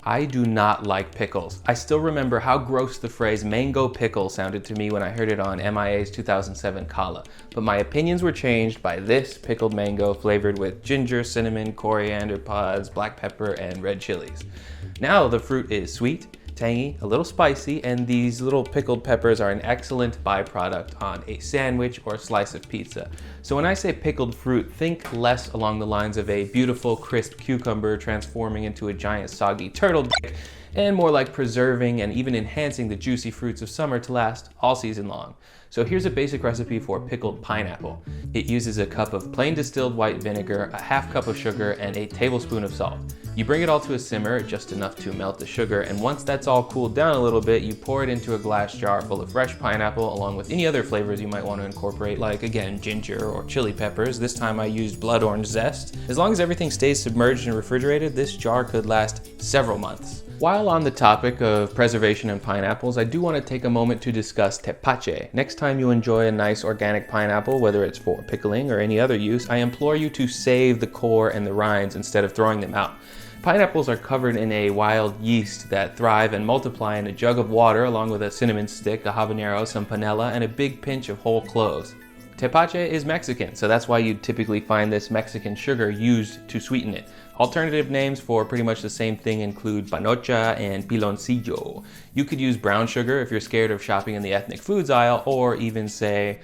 I do not like pickles. I still remember how gross the phrase mango pickle sounded to me when I heard it on MIA's 2007 Kala. But my opinions were changed by this pickled mango flavored with ginger, cinnamon, coriander pods, black pepper, and red chilies. Now the fruit is sweet, tangy, a little spicy, and these little pickled peppers are an excellent byproduct on a sandwich or a slice of pizza. So when I say pickled fruit, think less along the lines of a beautiful crisp cucumber transforming into a giant soggy turtle dick, and more like preserving and even enhancing the juicy fruits of summer to last all season long. So here's a basic recipe for pickled pineapple. It uses a cup of plain distilled white vinegar, a half cup of sugar, and a tablespoon of salt. You bring it all to a simmer, just enough to melt the sugar, and once that's all cooled down a little bit, you pour it into a glass jar full of fresh pineapple along with any other flavors you might want to incorporate, like again, ginger or chili peppers. This time I used blood orange zest. As long as everything stays submerged and refrigerated, this jar could last several months. While on the topic of preservation and pineapples, I do want to take a moment to discuss tepache. Next time you enjoy a nice organic pineapple, whether it's for pickling or any other use, I implore you to save the core and the rinds instead of throwing them out. Pineapples are covered in a wild yeast that thrive and multiply in a jug of water along with a cinnamon stick, a habanero, some panela, and a big pinch of whole cloves. Tepache is Mexican, so that's why you'd typically find this Mexican sugar used to sweeten it. Alternative names for pretty much the same thing include panocha and piloncillo. You could use brown sugar if you're scared of shopping in the ethnic foods aisle, or even say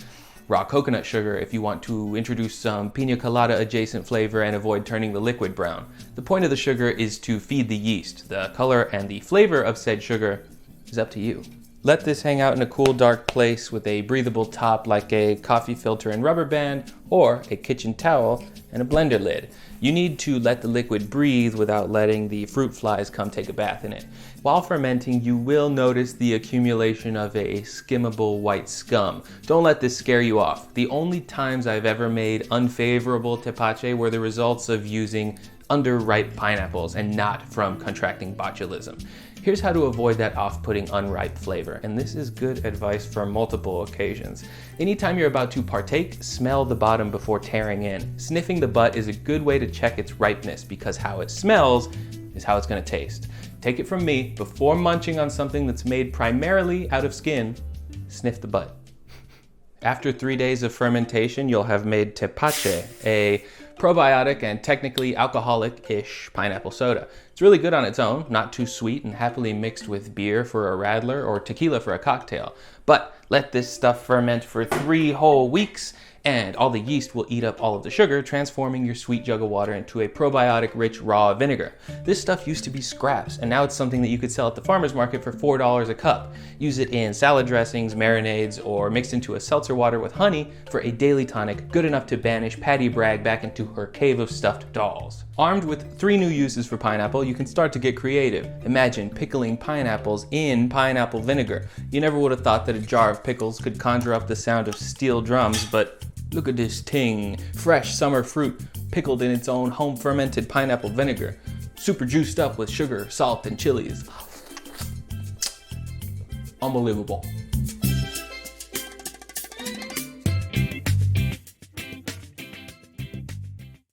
raw coconut sugar if you want to introduce some pina colada adjacent flavor and avoid turning the liquid brown. The point of the sugar is to feed the yeast. The color and the flavor of said sugar is up to you. Let this hang out in a cool, dark place with a breathable top like a coffee filter and rubber band, or a kitchen towel and a blender lid. You need to let the liquid breathe without letting the fruit flies come take a bath in it. While fermenting, you will notice the accumulation of a skimmable white scum. Don't let this scare you off. The only times I've ever made unfavorable tepache were the results of using underripe pineapples and not from contracting botulism. Here's how to avoid that off-putting unripe flavor, and this is good advice for multiple occasions. Anytime you're about to partake, smell the bottom before tearing in. Sniffing the butt is a good way to check its ripeness because how it smells is how it's gonna taste. Take it from me, before munching on something that's made primarily out of skin, sniff the butt. After 3 days of fermentation, you'll have made tepache, a probiotic and technically alcoholic-ish pineapple soda. It's really good on its own, not too sweet, and happily mixed with beer for a radler or tequila for a cocktail. But let this stuff ferment for 3 whole weeks, and all the yeast will eat up all of the sugar, transforming your sweet jug of water into a probiotic-rich raw vinegar. This stuff used to be scraps, and now it's something that you could sell at the farmer's market for $4 a cup. Use it in salad dressings, marinades, or mixed into a seltzer water with honey for a daily tonic good enough to banish Patty Bragg back into her cave of stuffed dolls. Armed with 3 new uses for pineapple, you can start to get creative. Imagine pickling pineapples in pineapple vinegar. You never would have thought that a jar of pickles could conjure up the sound of steel drums, but look at this ting. Fresh summer fruit pickled in its own home fermented pineapple vinegar. Super juiced up with sugar, salt, and chilies. Unbelievable.